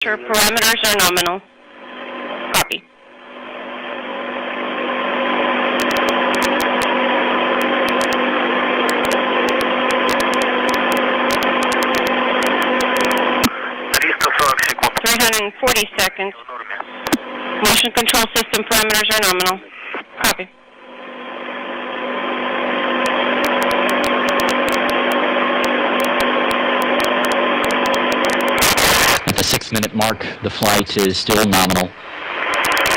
Sure, parameters are nominal. Copy. And 40 seconds. Motion control system parameters are nominal. Copy. At the 6-minute mark, the flight is still nominal.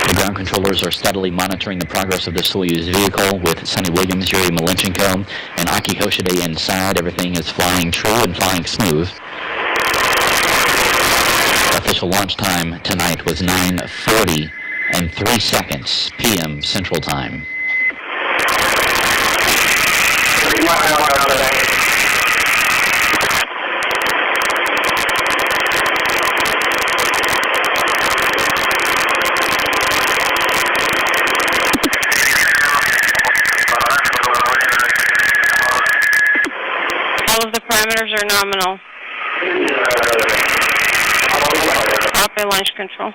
The ground controllers are steadily monitoring the progress of the Soyuz vehicle with Sonny Williams, Yuri Malenchenko, and Aki Hoshide inside. Everything is flying true and flying smooth. Official launch time tonight was 9:40 and 3 seconds p.m. Central Time. All of the parameters are nominal. Copy, launch control.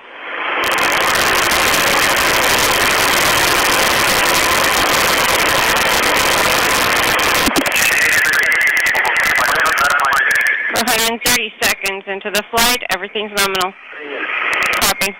For 130 seconds into the flight, everything's nominal. Copy.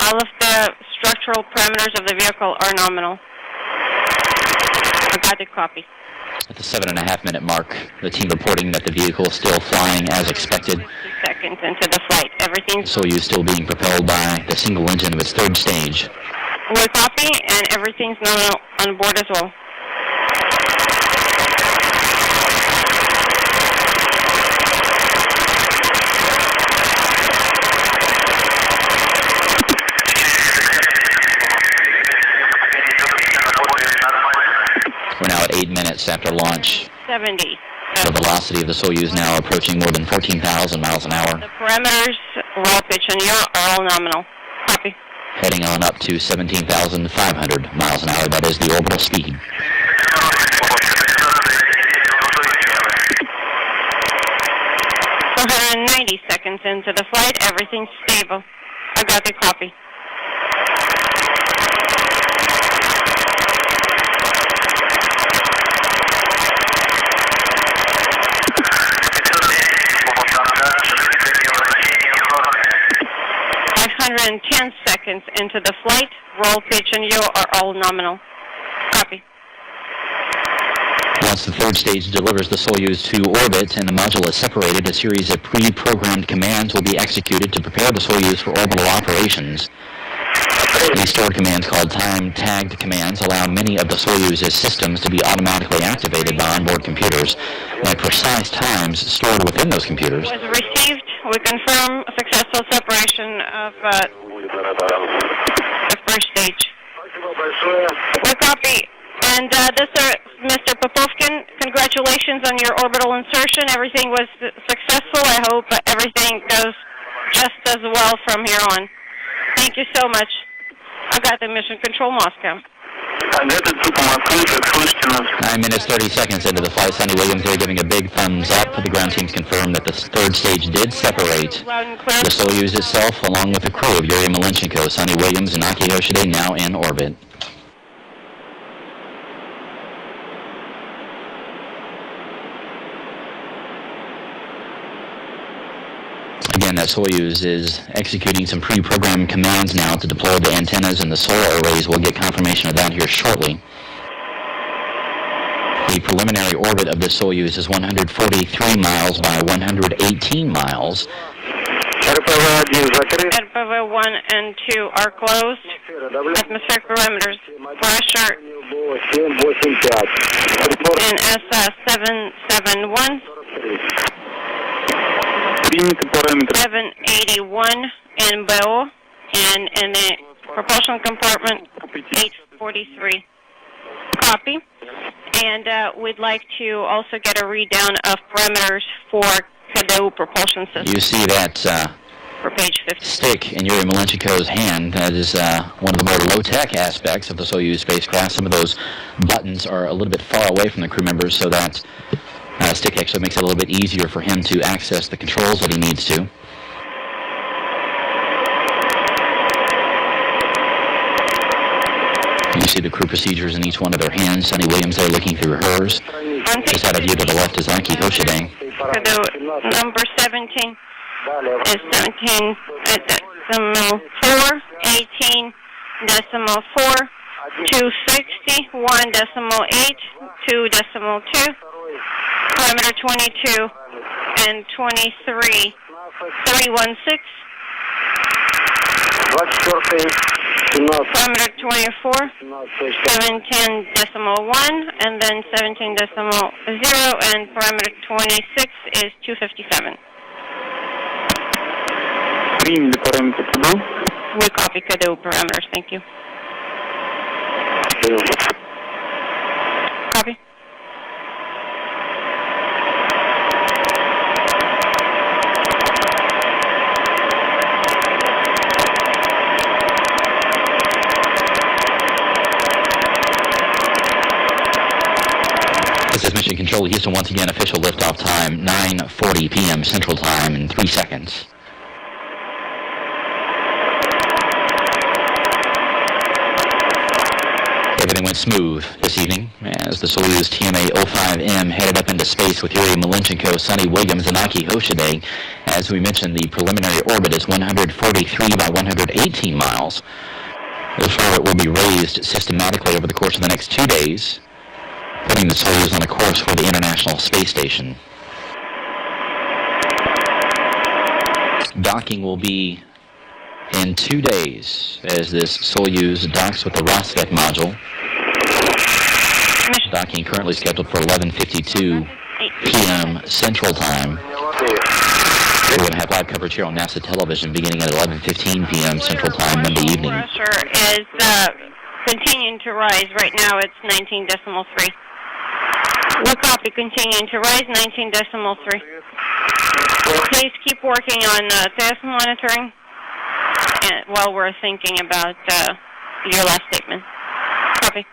All of the structural parameters of the vehicle are nominal. I got the copy. At the 7.5-minute mark, the team reporting that the vehicle is still flying as expected. 60 seconds into the flight, everything's Soyuz still being propelled by the single engine of its third stage. we copy, and everything's nominal on board as well. We're now at 8 minutes after launch. 70. The velocity of the Soyuz now approaching more than 14,000 miles an hour. The parameters, roll, pitch, and yaw are all nominal. Copy. Heading on up to 17,500 miles an hour. That is the orbital speed. 490 seconds into the flight, everything's stable. I got the copy. And 10 seconds into the flight, roll, pitch, and yaw are all nominal. Copy. Once the third stage delivers the Soyuz to orbit and the module is separated, a series of pre-programmed commands will be executed to prepare the Soyuz for orbital operations. These stored commands, called time-tagged commands, allow many of the Soyuz's systems to be automatically activated by onboard computers at precise times stored within those computers. Was received. We confirm successful separation of the first stage. We copy. And this is Mr. Popovkin. Congratulations on your orbital insertion. Everything was successful. I hope everything goes just as well from here on. Thank you so much. I got the Mission Control Moscow. 9 minutes, 30 seconds into the flight. Sonny Williams there giving a big thumbs up. The ground teams confirmed that the third stage did separate the Soyuz itself, along with the crew of Yuri Malenchenko, Sonny Williams, and Aki Hoshide now in orbit. Again, that Soyuz is executing some pre-programmed commands now to deploy the antennas and the solar arrays. We'll get confirmation of that here shortly. The preliminary orbit of the Soyuz is 143 miles by 118 miles. RPV 1 and 2 are closed. Atmospheric parameters, pressure in SS771. 781 in BO, and in the propulsion compartment 843. Copy. And we'd like to also get a read-down of parameters for Cadou propulsion system. You see that for page 50. stick in Yuri Malenchenko's hand. That is one of the more low-tech aspects of the Soyuz spacecraft. Some of those buttons are a little bit far away from the crew members, so that stick actually makes it a little bit easier for him to access the controls that he needs to. You see the crew procedures in each one of their hands. Sunny Williams there looking through hers. Just out of view to the left is Anki Hoshide. Number 17 is 17.4, 18.4, 260, 1.8, 2.2, parameter 22, and 23, 316. Parameter 24, 17.1, and then 17.0, and parameter 26 is 257. We copy Cadou parameters, thank you. Copy. This is Mission Control Houston. Once again, official liftoff time, 9:40 p.m. Central Time in 3 seconds. Everything went smooth this evening as the Soyuz TMA 05M headed up into space with Yuri Malenchenko, Sunny Williams, and Anki Hoshide. As we mentioned, the preliminary orbit is 143 by 118 miles. This orbit will be raised systematically over the course of the next 2 days, putting the Soyuz on a course for the International Space Station. Docking will be in 2 days as this Soyuz docks with the Rosvec module. Docking currently scheduled for 11:52 p.m. Central Time. We're going to have live coverage here on NASA television beginning at 11:15 p.m. Central Time Monday evening. Pressure is continuing to rise. Right now it's 19.3. We copy continuing to rise, 19.3. Please keep working on test monitoring while we're thinking about your last statement. Copy.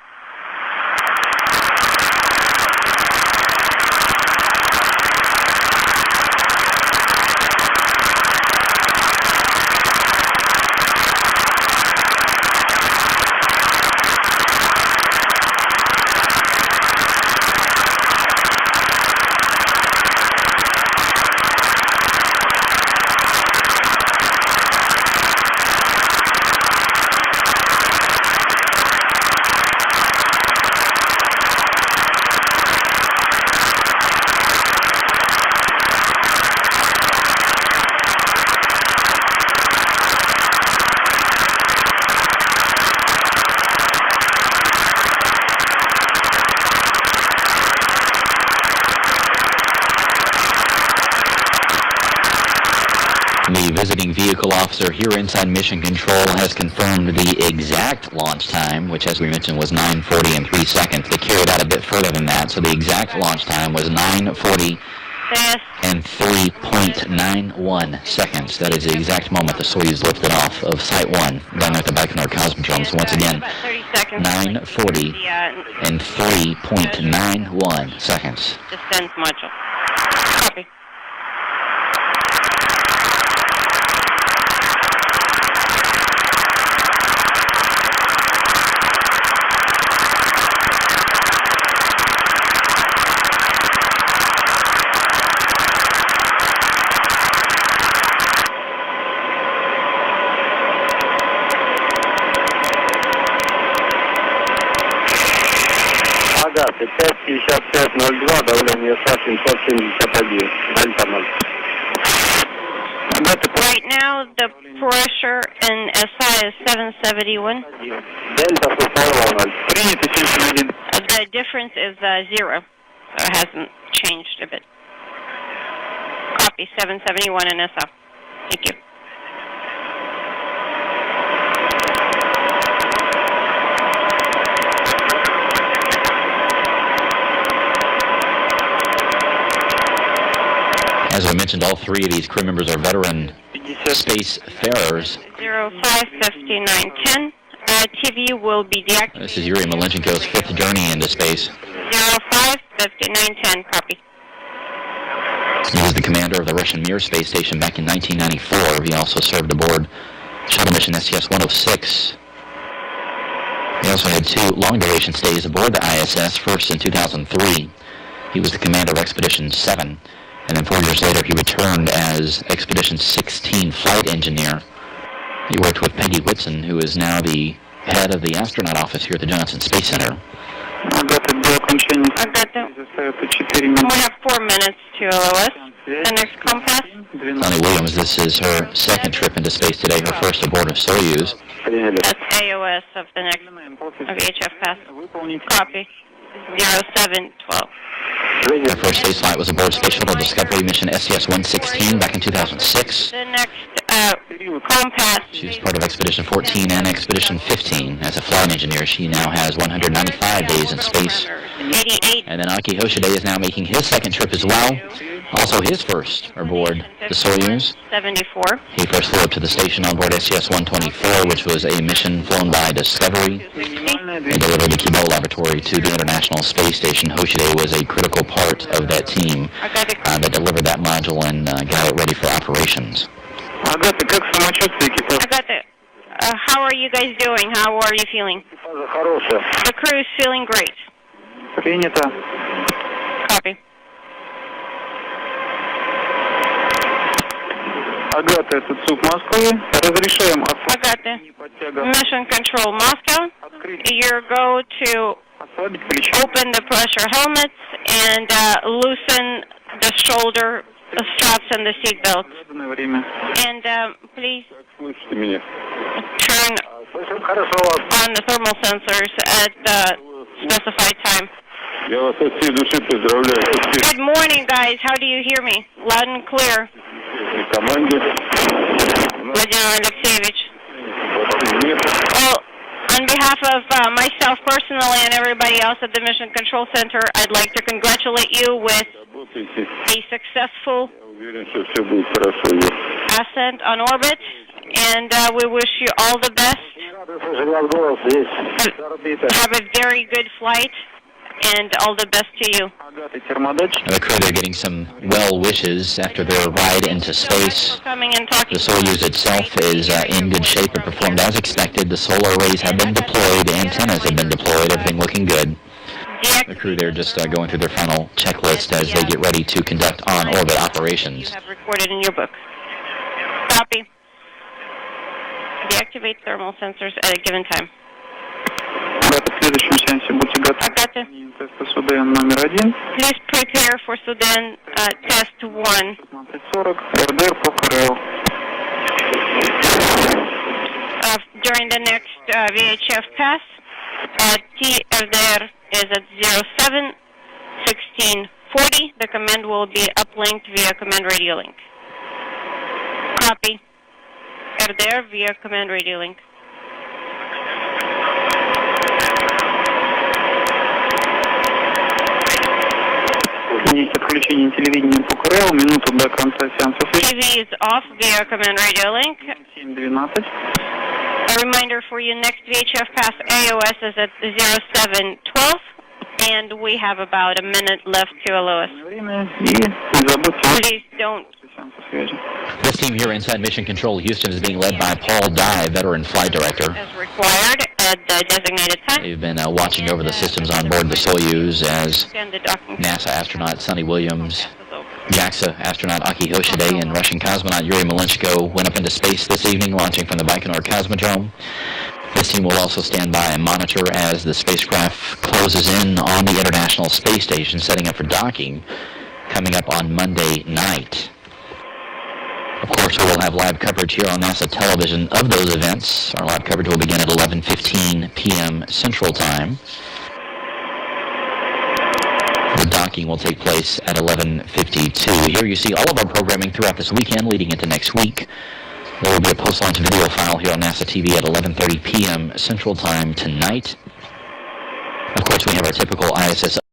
The visiting vehicle officer here inside Mission Control has confirmed the exact launch time, which, as we mentioned, was 9:40 and 3 seconds. They carried out a bit further than that, so the exact launch time was 9:40 and 3.91 seconds. That is the exact moment the Soyuz lifted off of Site 1 down at the Baikonur Cosmodrome. So once again, 9:40 and 3.91 seconds. Descent module. Copy. Тест 5502, давление Сашин 171, Дельта 0. Right now, the pressure in SI is 771. Дельта 101, принято 71. The difference is 0, so it hasn't changed a bit. Copy 771 in SI. Thank you. As I mentioned, all three of these crew members are veteran spacefarers. 055910. TV will be deactivated. This is Yuri Malenchenko's fifth journey into space. 055910. Copy. He was the commander of the Russian Mir space station back in 1994. He also served aboard shuttle mission STS-106. He also had two long-duration stays aboard the ISS, first in 2003. He was the commander of Expedition 7, and then 4 years later he returned as Expedition 16 flight engineer. He worked with Peggy Whitson, who is now the head of the astronaut office here at the Johnson Space Center. I got them. We have 4 minutes to LOS. The next compass. Sunny Williams, this is her second trip into space today, her first aboard of Soyuz. That's AOS of the next VHF pass. Copy. 0712. Her first space flight was aboard Space Shuttle Discovery mission STS-116 back in 2006. The next compass. She was part of Expedition 14 and Expedition 15. As a flight engineer, she now has 195 days in space. 88. And then Aki Hoshide is now making his second trip as well. Also his first aboard the Soyuz. 74. He first flew up to the station on board STS-124, which was a mission flown by Discovery. They delivered the Kibo laboratory to the International Space Station. Hoshide was a critical part of that team that delivered that module and got it ready for operations. I got it. How are you guys doing? How are you feeling? The crew is feeling great. Copy. Агата, это ЦУП Москвы. Разрешаем Agata. Mission Control Moscow. You go to open the pressure helmets and loosen the shoulder straps and the seat belts. And please turn on the thermal sensors at the specified time. Good morning, guys. How do you hear me? Loud and clear. Vladimir Alexeyevich. Well, on behalf of myself personally and everybody else at the Mission Control Center, I'd like to congratulate you with a successful ascent on orbit, and we wish you all the best. Have a very good flight, and all the best to you. The crew, they're getting some well wishes after their ride into space. The Soyuz itself is in good shape. It performed as expected. The solar arrays have been deployed. The antennas have been deployed. Everything looking good. The crew, they're just going through their final checklist as they get ready to conduct on-orbit operations. You have recorded in your book. Copy. Deactivate thermal sensors at a given time. Агата. Please prepare for Sudan test 1. During the next VHF pass, TFDR is at 071640. The command will be uplinked via command radio link. Copy. RDR via command radio link. TV is off via command radio link. A reminder for you, next VHF pass AOS is at 0712, and we have about a minute left to LOS. Please don't. This team here inside Mission Control Houston is being led by Paul Dye, veteran flight director. As required at the designated time. They've been watching over the systems on board the Soyuz as NASA astronaut Sunny Williams, JAXA astronaut Aki Hoshide, and Russian cosmonaut Yuri Malenchenko went up into space this evening, launching from the Baikonur Cosmodrome. This team will also stand by and monitor as the spacecraft closes in on the International Space Station, setting up for docking, coming up on Monday night. Of course, we will have live coverage here on NASA television of those events. Our live coverage will begin at 11:15 p.m. Central Time. The docking will take place at 11:52. Here you see all of our programming throughout this weekend leading into next week. There will be a post-launch video file here on NASA TV at 11:30 p.m. Central Time tonight. Of course, we have our typical ISS